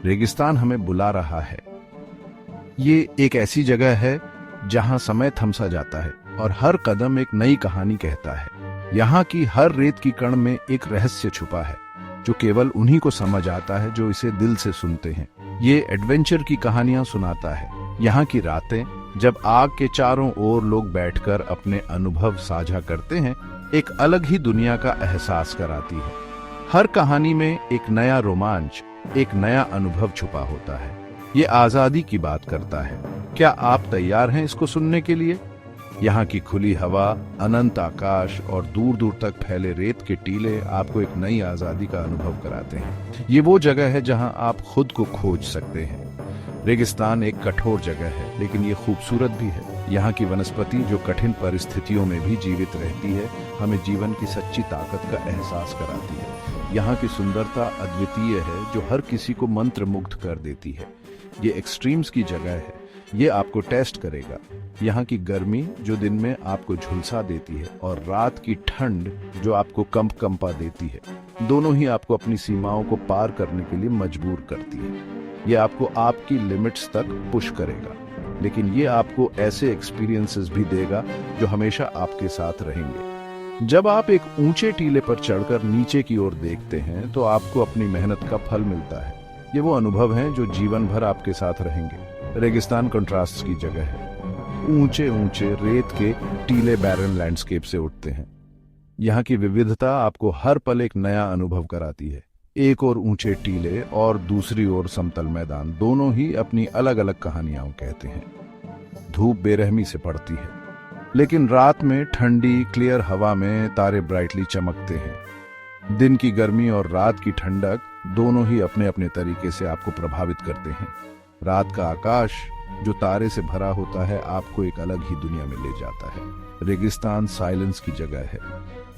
रेगिस्तान हमें बुला रहा है। ये एक ऐसी जगह है जहां समय थम सा जाता है और हर कदम एक नई कहानी कहता है। यहाँ की हर रेत की कण में एक रहस्य छुपा है जो केवल उन्हीं को समझ आता है जो इसे दिल से सुनते हैं। ये एडवेंचर की कहानियां सुनाता है। यहाँ की रातें जब आग के चारों ओर लोग बैठकर अपने अनुभव साझा करते हैं, एक अलग ही दुनिया का एहसास कराती है। हर कहानी में एक नया रोमांच, एक नया अनुभव छुपा होता है। ये आजादी की बात करता है। क्या आप तैयार हैं इसको सुनने के लिए? यहाँ की खुली हवा, अनंत आकाश और दूर दूर तक फैले रेत के टीले आपको एक नई आजादी का अनुभव कराते हैं। ये वो जगह है जहाँ आप खुद को खोज सकते हैं। रेगिस्तान एक कठोर जगह है, लेकिन ये खूबसूरत भी है। यहाँ की वनस्पति जो कठिन परिस्थितियों में भी जीवित रहती है, हमें जीवन की सच्ची ताकत का एहसास कराती है। यहाँ की सुंदरता अद्वितीय है जो हर किसी को मंत्रमुग्ध कर देती है। ये एक्सट्रीम्स की जगह है, ये आपको टेस्ट करेगा। यहाँ की गर्मी जो दिन में आपको झुलसा देती है और रात की ठंड जो आपको कंपा देती है, दोनों ही आपको अपनी सीमाओं को पार करने के लिए मजबूर करती है। ये आपको आपकी लिमिट्स तक पुश करेगा, लेकिन ये आपको ऐसे एक्सपीरियंसेस भी देगा जो हमेशा आपके साथ रहेंगे। जब आप एक ऊंचे टीले पर चढ़कर नीचे की ओर देखते हैं तो आपको अपनी मेहनत का फल मिलता है। ये वो अनुभव हैं जो जीवन भर आपके साथ रहेंगे। रेगिस्तान कंट्रास्ट की जगह है। ऊंचे ऊंचे रेत के टीले बैरन लैंडस्केप से उठते हैं। यहाँ की विविधता आपको हर पल एक नया अनुभव कराती है। एक और ऊंचे टीले और दूसरी ओर समतल मैदान, दोनों ही अपनी अलग अलग कहानियां कहते हैं। धूप बेरहमी से पड़ती है, लेकिन रात में ठंडी क्लियर हवा में तारे ब्राइटली चमकते हैं। दिन की गर्मी और रात की ठंडक दोनों ही अपने अपने तरीके से आपको प्रभावित करते हैं। रात का आकाश जो तारे से भरा होता है आपको एक अलग ही दुनिया में ले जाता है। रेगिस्तान साइलेंस की जगह है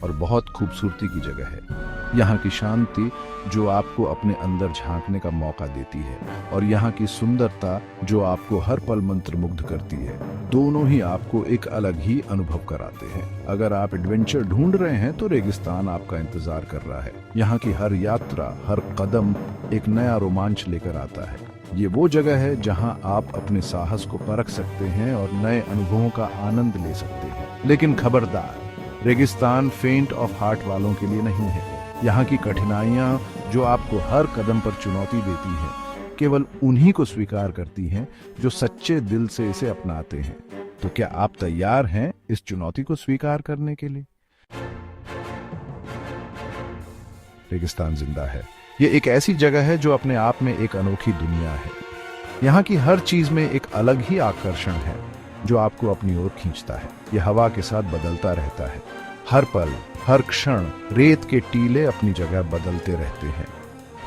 और बहुत खूबसूरती की जगह है। यहाँ की शांति जो आपको अपने अंदर झांकने का मौका देती है और यहाँ की सुंदरता जो आपको हर पल मंत्रमुग्ध करती है, दोनों ही आपको एक अलग ही अनुभव कराते हैं। अगर आप एडवेंचर ढूंढ रहे हैं तो रेगिस्तान आपका इंतजार कर रहा है। यहाँ की हर यात्रा, हर कदम एक नया रोमांच लेकर आता है। ये वो जगह है जहाँ आप अपने साहस को परख सकते हैं और नए अनुभवों का आनंद ले सकते हैं। लेकिन खबरदार, रेगिस्तान फेंट ऑफ हार्ट वालों के लिए नहीं है। यहाँ की कठिनाइयाँ जो आपको हर कदम पर चुनौती देती हैं, केवल उन्हीं को स्वीकार करती हैं जो सच्चे दिल से इसे अपनाते हैं। तो क्या आप तैयार हैं इस चुनौती को स्वीकार करने के लिए? रेगिस्तान जिंदा है। ये एक ऐसी जगह है जो अपने आप में एक अनोखी दुनिया है। यहाँ की हर चीज में एक अलग ही आकर्षण है जो आपको अपनी ओर खींचता है। यह हवा के साथ बदलता रहता है। हर पल, हर क्षण रेत के टीले अपनी जगह बदलते रहते हैं।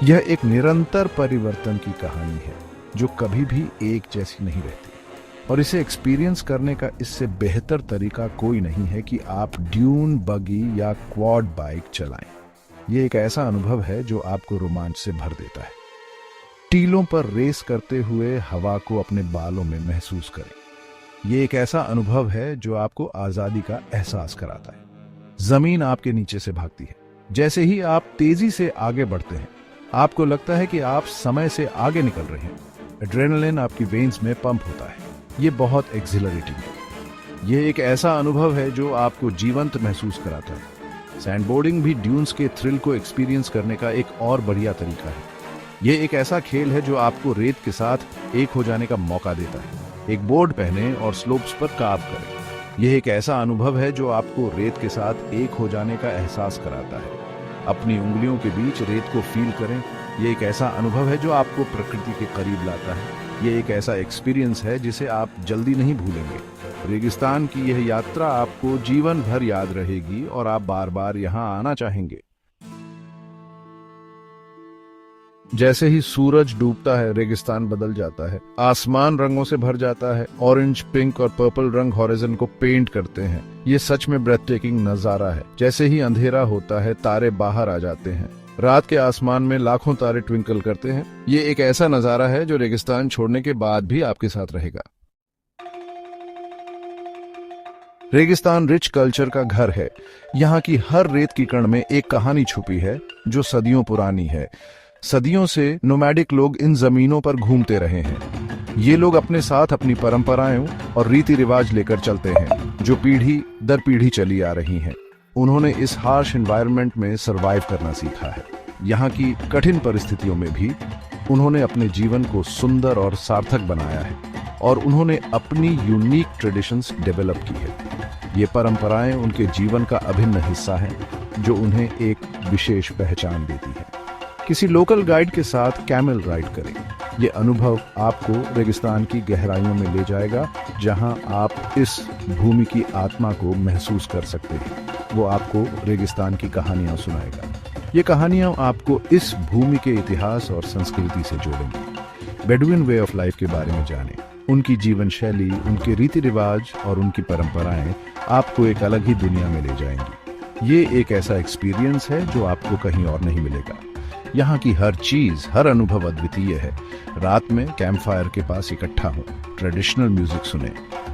यह एक निरंतर परिवर्तन की कहानी है जो कभी भी एक जैसी नहीं रहती, और इसे एक्सपीरियंस करने का इससे बेहतर तरीका कोई नहीं है कि आप ड्यून बगी या क्वाड बाइक चलाएं। ये एक ऐसा अनुभव है जो आपको रोमांच से भर देता है। टीलों पर रेस करते हुए हवा को अपने बालों में महसूस करें। ये एक ऐसा अनुभव है जो आपको आजादी का एहसास कराता है। जमीन आपके नीचे से भागती है। जैसे ही आप तेजी से आगे बढ़ते हैं, आपको लगता है कि आप समय से आगे निकल रहे हैं। एड्रेनलिन आपकी वेन्स में पंप होता है। ये बहुत एक्सिलरेटिंग है। ये एक ऐसा अनुभव है जो आपको जीवंत महसूस कराता है। सैंडबोर्डिंग भी ड्यून्स के थ्रिल को एक्सपीरियंस करने का एक और बढ़िया तरीका है। यह एक ऐसा खेल है जो आपको रेत के साथ एक हो जाने का मौका देता है। एक बोर्ड पहने और स्लोप्स पर कार्व करें। यह एक ऐसा अनुभव है जो आपको रेत के साथ एक हो जाने का एहसास कराता है। अपनी उंगलियों के बीच रेत को फील करें। यह एक ऐसा अनुभव है जो आपको प्रकृति के करीब लाता है। यह एक ऐसा एक्सपीरियंस है जिसे आप जल्दी नहीं भूलेंगे। रेगिस्तान की यह यात्रा आपको जीवन भर याद रहेगी और आप बार बार यहाँ आना चाहेंगे। जैसे ही सूरज डूबता है, रेगिस्तान बदल जाता है। आसमान रंगों से भर जाता है। ऑरेंज, पिंक और पर्पल रंग हॉरिजन को पेंट करते हैं। ये सच में ब्रेथ टेकिंग नजारा है। जैसे ही अंधेरा होता है, तारे बाहर आ जाते हैं। रात के आसमान में लाखों तारे ट्विंकल करते हैं। ये एक ऐसा नजारा है जो रेगिस्तान छोड़ने के बाद भी आपके साथ रहेगा। रेगिस्तान रिच कल्चर का घर है। यहाँ की हर रेत की कण में एक कहानी छुपी है जो सदियों पुरानी है। सदियों से नोमैडिक लोग इन जमीनों पर घूमते रहे हैं। ये लोग अपने साथ अपनी परंपराएं और रीति रिवाज लेकर चलते हैं, जो पीढ़ी दर पीढ़ी चली आ रही हैं। उन्होंने इस हार्श एनवायरनमेंट में सरवाइव करना सीखा है। यहाँ की कठिन परिस्थितियों में भी उन्होंने अपने जीवन को सुंदर और सार्थक बनाया है, और उन्होंने अपनी यूनिक ट्रेडिशंस डेवलप की है। ये परंपराएं उनके जीवन का अभिन्न हिस्सा हैं, जो उन्हें एक विशेष पहचान देती है। किसी लोकल गाइड के साथ कैमल राइड करें। ये अनुभव आपको रेगिस्तान की गहराइयों में ले जाएगा, जहां आप इस भूमि की आत्मा को महसूस कर सकते हैं। वो आपको रेगिस्तान की कहानियां सुनाएगा। ये कहानियां आपको इस भूमि के इतिहास और संस्कृति से जोड़ेंगी। बेडुइन वे ऑफ लाइफ के बारे में जानें। उनकी जीवन शैली, उनके रीति रिवाज और उनकी परंपराएं आपको एक अलग ही दुनिया में ले जाएंगी। ये एक ऐसा एक्सपीरियंस है जो आपको कहीं और नहीं मिलेगा। यहाँ की हर चीज, हर अनुभव अद्वितीय है। रात में कैंप फायर के पास इकट्ठा हो, ट्रेडिशनल म्यूजिक सुने।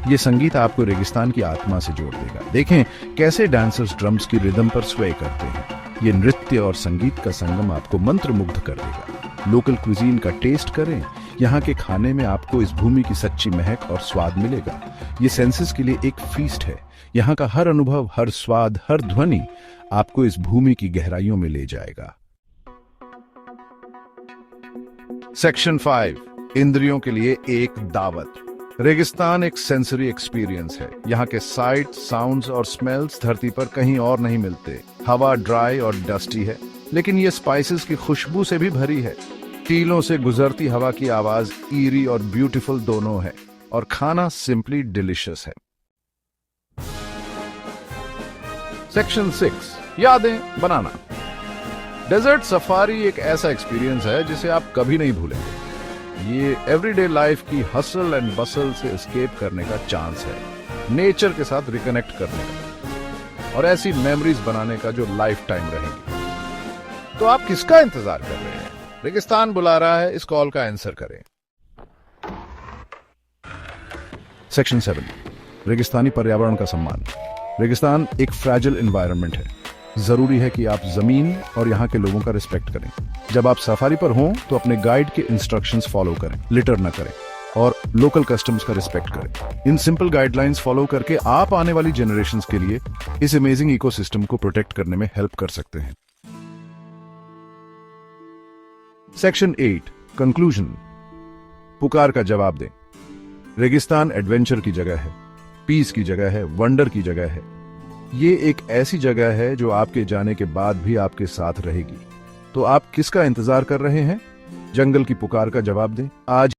ये संगीत आपको रेगिस्तान की आत्मा से जोड़ देगा। देखें कैसे डांसर्स ड्रम्स की रिदम पर स्वे करते हैं। ये नृत्य और संगीत का संगम आपको मंत्रमुग्ध कर देगा। लोकल क्विजीन का टेस्ट करें। यहाँ के खाने में आपको इस भूमि की सच्ची महक और स्वाद मिलेगा। ये सेंसेस के लिए एक फीस्ट है। यहाँ का हर अनुभव, हर स्वाद, हर ध्वनि आपको इस भूमि की गहराइयों में ले जाएगा। सेक्शन 5, इंद्रियों के लिए एक दावत। रेगिस्तान एक सेंसरी एक्सपीरियंस है। यहाँ के साइट, साउंड्स और स्मेल्स धरती पर कहीं और नहीं मिलते। हवा ड्राई और डस्टी है, लेकिन ये स्पाइसेस की खुशबू से भी भरी है। टीलों से गुजरती हवा की आवाज ईरी और ब्यूटीफुल दोनों है, और खाना सिंपली डिलिशियस है। सेक्शन 6, यादें बनाना। डेजर्ट सफारी एक ऐसा एक्सपीरियंस है जिसे आप कभी नहीं भूलेंगे। ये एवरीडे लाइफ की हसल एंड बसल से एस्केप करने का चांस है, नेचर के साथ रिकनेक्ट करने का, और ऐसी मेमोरीज बनाने का जो लाइफ टाइम रहेंगी। तो आप किसका इंतजार कर रहे हैं? रेगिस्तान बुला रहा है, इस कॉल का आंसर करें। सेक्शन 7, रेगिस्तानी पर्यावरण का सम्मान। रेगिस्तान एक फ्रैजिल एनवायरनमेंट है। जरूरी है कि आप जमीन और यहाँ के लोगों का रिस्पेक्ट करें। जब आप सफारी पर हों तो अपने गाइड के इंस्ट्रक्शंस फॉलो करें, लिटर न करें और लोकल कस्टम्स का रिस्पेक्ट करें। इन सिंपल गाइडलाइंस फॉलो करके आप आने वाली जनरेशंस के लिए इस अमेजिंग इकोसिस्टम को प्रोटेक्ट करने में हेल्प कर सकते हैं। Section 8, conclusion. पुकार का जवाब दें। रेगिस्तान एडवेंचर की जगह है, पीस की जगह है, वंडर की जगह है। ये एक ऐसी जगह है जो आपके जाने के बाद भी आपके साथ रहेगी। तो आप किसका इंतजार कर रहे हैं? जंगल की पुकार का जवाब दें। आज